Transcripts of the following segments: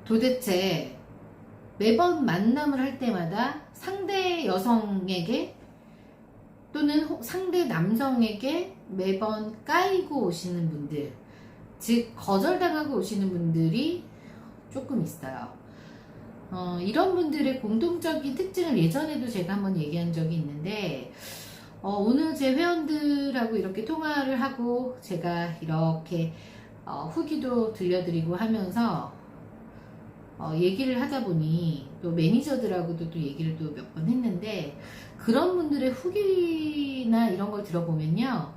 도대체 매번 만남을 할 때마다 상대 여성에게 또는 상대 남성에게 매번 까이고 오시는 분들, 즉 거절당하고 오시는 분들이 조금 있어요. 이런 분들의 공통적인 특징을 예전에도 제가 한번 얘기한 적이 있는데, 오늘 제 회원들하고 이렇게 통화를 하고 제가 이렇게 후기도 들려드리고 하면서 얘기를 하다 보니 또 매니저들하고도 또 얘기를 또 몇 번 했는데, 그런 분들의 후기나 이런 걸 들어보면요,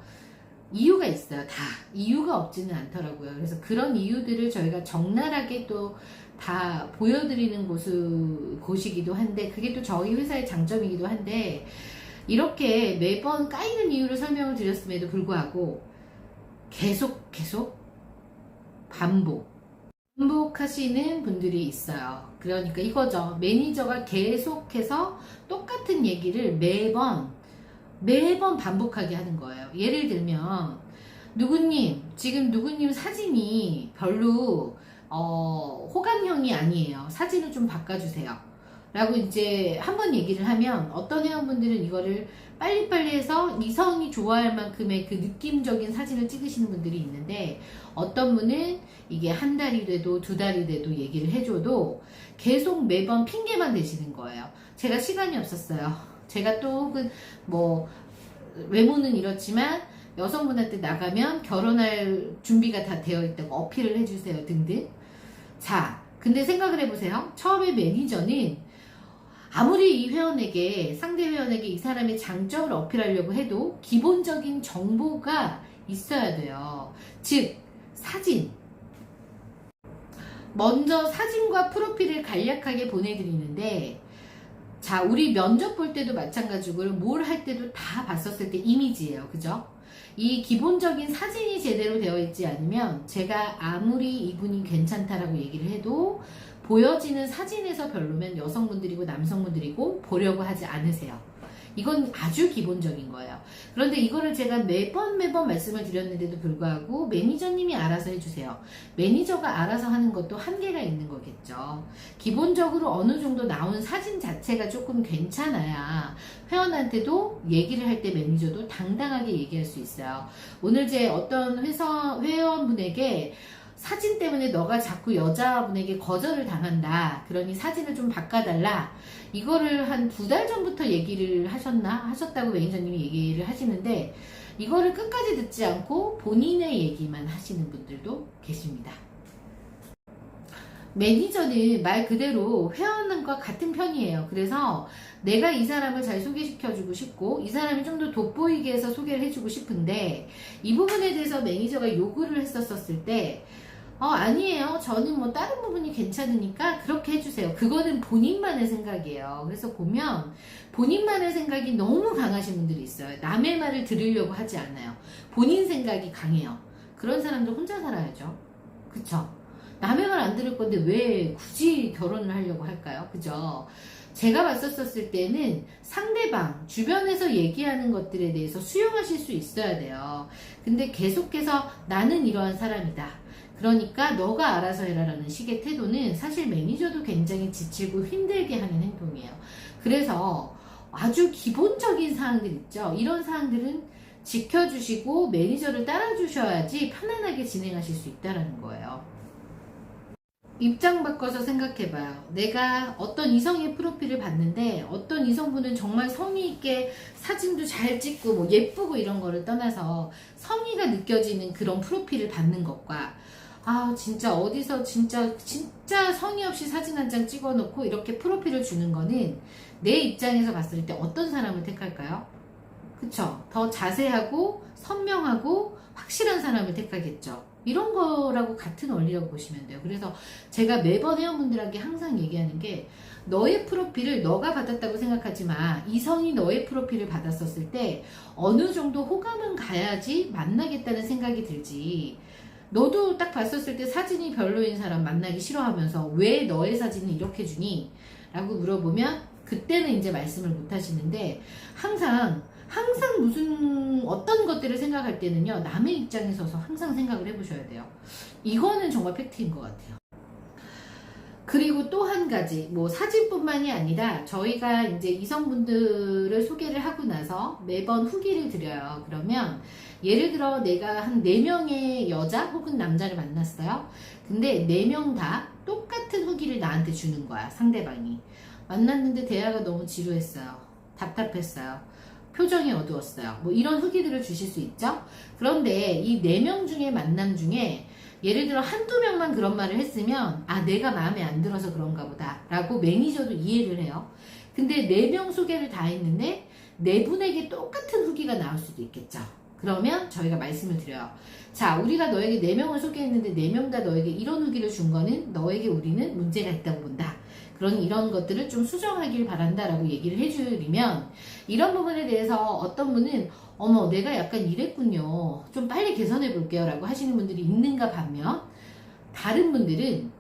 이유가 있어요. 다 이유가 없지는 않더라고요. 그래서 그런 이유들을 저희가 적나라하게 또 다 보여드리는 곳이기도 한데, 그게 또 저희 회사의 장점이기도 한데, 이렇게 매번 까이는 이유를 설명을 드렸음에도 불구하고 계속 반복하시는 분들이 있어요. 그러니까 이거죠. 매니저가 계속해서 똑같은 얘기를 매번 반복하게 하는 거예요. 예를 들면, 누구님, 지금 누구님 사진이 별로 호감형이 아니에요. 사진을 좀 바꿔주세요. 라고 이제 한번 얘기를 하면, 어떤 회원분들은 이거를 빨리빨리 해서 이성이 좋아할 만큼의 그 느낌적인 사진을 찍으시는 분들이 있는데, 어떤 분은 이게 한 달이 돼도 두 달이 돼도 얘기를 해줘도 계속 매번 핑계만 대시는 거예요. 제가 시간이 없었어요. 제가 또 혹은 뭐 외모는 이렇지만 여성분한테 나가면 결혼할 준비가 다 되어 있다고 어필을 해주세요 등등. 자, 근데 생각을 해보세요. 처음에 매니저는 아무리 이 회원에게, 상대 회원에게 이 사람의 장점을 어필하려고 해도 기본적인 정보가 있어야 돼요. 즉, 사진. 먼저 사진과 프로필을 간략하게 보내드리는데, 자, 우리 면접 볼 때도 마찬가지고 뭘 할 때도 다 봤었을 때 이미지예요. 그죠? 이 기본적인 사진이 제대로 되어 있지 않으면, 제가 아무리 이분이 괜찮다라고 얘기를 해도 보여지는 사진에서 별로면 여성분들이고 남성분들이고 보려고 하지 않으세요. 이건 아주 기본적인 거예요. 그런데 이거를 제가 매번 말씀을 드렸는데도 불구하고 매니저님이 알아서 해주세요. 매니저가 알아서 하는 것도 한계가 있는 거겠죠. 기본적으로 어느 정도 나온 사진 자체가 조금 괜찮아야 회원한테도 얘기를 할 때 매니저도 당당하게 얘기할 수 있어요. 오늘 제 어떤 회원분에게 사진 때문에 너가 자꾸 여자분에게 거절을 당한다, 그러니 사진을 좀 바꿔달라, 이거를 한 2달 전부터 얘기를 하셨다고 매니저님이 얘기를 하시는데, 이거를 끝까지 듣지 않고 본인의 얘기만 하시는 분들도 계십니다. 매니저는 말 그대로 회원과 같은 편이에요. 그래서 내가 이 사람을 잘 소개시켜주고 싶고, 이 사람이 좀 더 돋보이게 해서 소개를 해주고 싶은데, 이 부분에 대해서 매니저가 요구를 했었을 때, 아니에요. 저는 뭐 다른 부분이 괜찮으니까 그렇게 해주세요. 그거는 본인만의 생각이에요. 그래서 보면 본인만의 생각이 너무 강하신 분들이 있어요. 남의 말을 들으려고 하지 않아요. 본인 생각이 강해요. 그런 사람들 혼자 살아야죠. 그쵸? 남의 말 안 들을 건데 왜 굳이 결혼을 하려고 할까요? 그죠? 제가 봤었을 때는 상대방, 주변에서 얘기하는 것들에 대해서 수용하실 수 있어야 돼요. 근데 계속해서 나는 이러한 사람이다, 그러니까 너가 알아서 해라 라는 식의 태도는 사실 매니저도 굉장히 지치고 힘들게 하는 행동이에요. 그래서 아주 기본적인 사항들 있죠. 이런 사항들은 지켜주시고 매니저를 따라주셔야지 편안하게 진행하실 수 있다는 거예요. 입장 바꿔서 생각해봐요. 내가 어떤 이성의 프로필을 봤는데, 어떤 이성분은 정말 성의 있게 사진도 잘 찍고 뭐 예쁘고 이런 거를 떠나서 성의가 느껴지는 그런 프로필을 받는 것과, 진짜 어디서 진짜 성의 없이 사진 한 장 찍어 놓고 이렇게 프로필을 주는 거는 내 입장에서 봤을 때 어떤 사람을 택할까요? 그쵸? 더 자세하고 선명하고 확실한 사람을 택하겠죠. 이런 거라고 같은 원리라고 보시면 돼요. 그래서 제가 매번 회원분들에게 항상 얘기하는 게, 너의 프로필을 너가 받았다고 생각하지 마. 이성이 너의 프로필을 받았었을 때 어느 정도 호감은 가야지 만나겠다는 생각이 들지, 너도 딱 봤었을 때 사진이 별로인 사람 만나기 싫어하면서 왜 너의 사진을 이렇게 주니? 라고 물어보면 그때는 이제 말씀을 못 하시는데, 항상 무슨 어떤 것들을 생각할 때는요, 남의 입장에 서서 항상 생각을 해보셔야 돼요. 이거는 정말 팩트인 것 같아요. 그리고 또 한 가지, 뭐 사진뿐만이 아니라 저희가 이제 이성분들을 소개를 하고 나서 매번 후기를 드려요. 그러면 예를 들어 내가 한 4명의 여자 혹은 남자를 만났어요. 근데 4명 다 똑같은 후기를 나한테 주는 거야, 상대방이. 만났는데 대화가 너무 지루했어요. 답답했어요. 표정이 어두웠어요. 뭐 이런 후기들을 주실 수 있죠. 그런데 이 4명 중에 만남 중에 예를 들어 한두 명만 그런 말을 했으면 아 내가 마음에 안 들어서 그런가 보다 라고 매니저도 이해를 해요. 근데 4명 소개를 다 했는데 4분에게 똑같은 후기가 나올 수도 있겠죠. 그러면 저희가 말씀을 드려요. 자, 우리가 너에게 4명을 소개했는데 4명 다 너에게 이런 후기를 준 거는 너에게 우리는 문제가 있다고 본다. 그러니 이런 것들을 좀 수정하길 바란다 라고 얘기를 해주면 이런 부분에 대해서 어떤 분은 어머 내가 약간 이랬군요, 좀 빨리 개선해 볼게요 라고 하시는 분들이 있는가 반면, 다른 분들은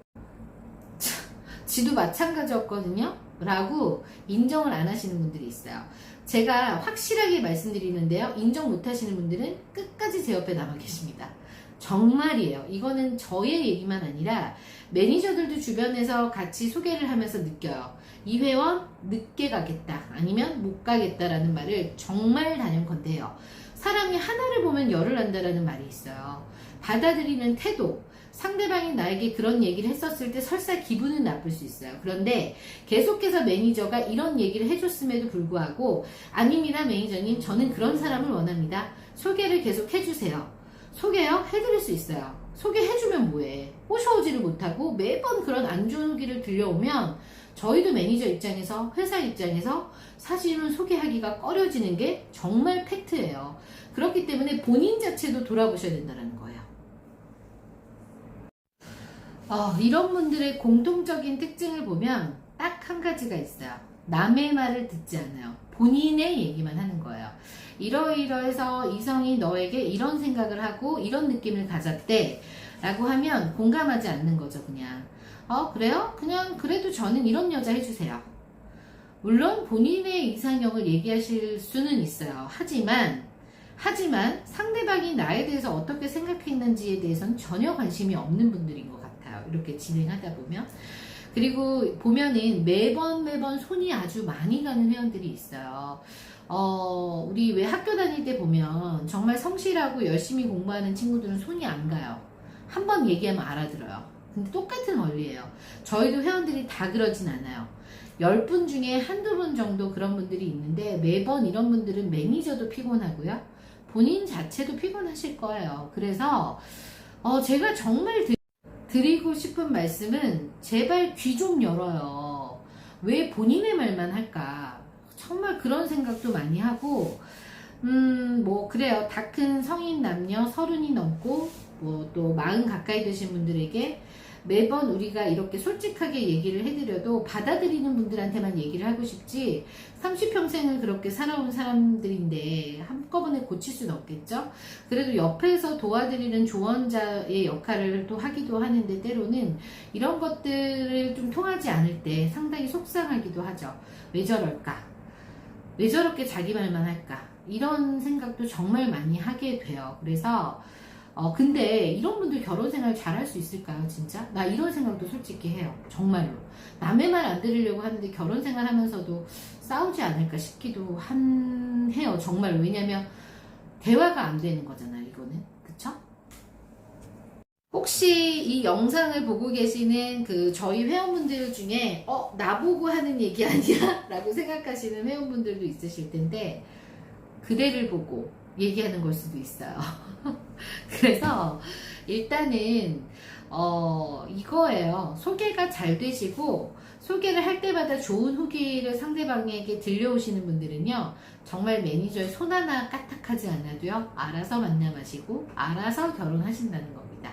지도 마찬가지였거든요 라고 인정을 안 하시는 분들이 있어요. 제가 확실하게 말씀드리는데요, 인정 못 하시는 분들은 끝까지 제 옆에 남아 계십니다. 정말이에요. 이거는 저의 얘기만 아니라 매니저들도 주변에서 같이 소개를 하면서 느껴요. 이 회원 늦게 가겠다 아니면 못 가겠다라는 말을 정말 단연컨대 해요. 사람이 하나를 보면 열을 난다라는 말이 있어요. 받아들이는 태도, 상대방이 나에게 그런 얘기를 했었을 때 설사 기분은 나쁠 수 있어요. 그런데 계속해서 매니저가 이런 얘기를 해줬음에도 불구하고 아닙니다 매니저님, 저는 그런 사람을 원합니다, 소개를 계속 해주세요. 소개요? 해드릴 수 있어요. 소개해주면 뭐해? 꼬셔오지를 못하고 매번 그런 안 좋은 후기를 들려오면 저희도 매니저 입장에서, 회사 입장에서 사실은 소개하기가 꺼려지는 게 정말 팩트예요. 그렇기 때문에 본인 자체도 돌아보셔야 된다는 거예요. 이런 분들의 공통적인 특징을 보면 딱 한 가지가 있어요. 남의 말을 듣지 않아요. 본인의 얘기만 하는 거예요. 이러이러해서 이성이 너에게 이런 생각을 하고 이런 느낌을 가졌대 라고 하면 공감하지 않는 거죠. 그냥 그래요? 그냥 그래도 저는 이런 여자 해주세요. 물론 본인의 이상형을 얘기하실 수는 있어요. 하지만 상대방이 나에 대해서 어떻게 생각했는지에 대해서는 전혀 관심이 없는 분들인 것 같아요. 이렇게 진행하다 보면. 그리고 보면은 매번 손이 아주 많이 가는 회원들이 있어요. 우리 왜 학교 다닐 때 보면 정말 성실하고 열심히 공부하는 친구들은 손이 안 가요. 한 번 얘기하면 알아들어요. 근데 똑같은 원리예요. 저희도 회원들이 다 그러진 않아요. 10분 중에 한두 분 정도 그런 분들이 있는데 매번 이런 분들은 매니저도 피곤하고요. 본인 자체도 피곤하실 거예요. 그래서 제가 정말 드리고 싶은 말씀은 제발 귀 좀 열어요. 왜 본인의 말만 할까? 정말 그런 생각도 많이 하고 뭐 그래요. 다 큰 성인 남녀 30이 넘고 뭐 또 40 가까이 되신 분들에게 매번 우리가 이렇게 솔직하게 얘기를 해드려도 받아들이는 분들한테만 얘기를 하고 싶지 30평생을 그렇게 살아온 사람들인데 한꺼번에 고칠 수는 없겠죠. 그래도 옆에서 도와드리는 조언자의 역할을 또 하기도 하는데 때로는 이런 것들을 좀 통하지 않을 때 상당히 속상하기도 하죠. 왜 저럴까? 왜 저렇게 자기 말만 할까? 이런 생각도 정말 많이 하게 돼요. 그래서 근데 이런 분들 결혼 생활 잘할 수 있을까요, 진짜? 나 이런 생각도 솔직히 해요. 정말로. 남의 말 안 들으려고 하는데 결혼 생활 하면서도 싸우지 않을까 싶기도 해요. 정말로. 왜냐면 대화가 안 되는 거잖아요, 이거는. 그쵸? 혹시 이 영상을 보고 계시는 저희 회원분들 중에 나보고 하는 얘기 아니야? 라고 생각하시는 회원분들도 있으실 텐데 그대를 보고 얘기하는 걸 수도 있어요. 그래서 일단은 이거예요. 소개가 잘 되시고 소개를 할 때마다 좋은 후기를 상대방에게 들려오시는 분들은요, 정말 매니저의 손 하나 까딱하지 않아도요, 알아서 만남하시고 알아서 결혼하신다는 겁니다.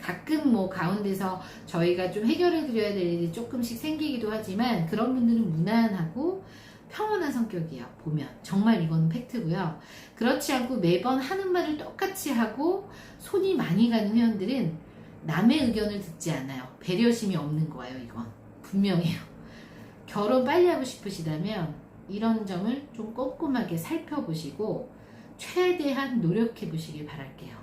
가끔 뭐 가운데서 저희가 좀 해결해 드려야 될 일이 조금씩 생기기도 하지만 그런 분들은 무난하고 평온한 성격이에요. 보면 정말 이건 팩트고요. 그렇지 않고 매번 하는 말을 똑같이 하고 손이 많이 가는 회원들은 남의 의견을 듣지 않아요. 배려심이 없는 거예요. 이건 분명해요. 결혼 빨리 하고 싶으시다면 이런 점을 좀 꼼꼼하게 살펴보시고 최대한 노력해 보시길 바랄게요.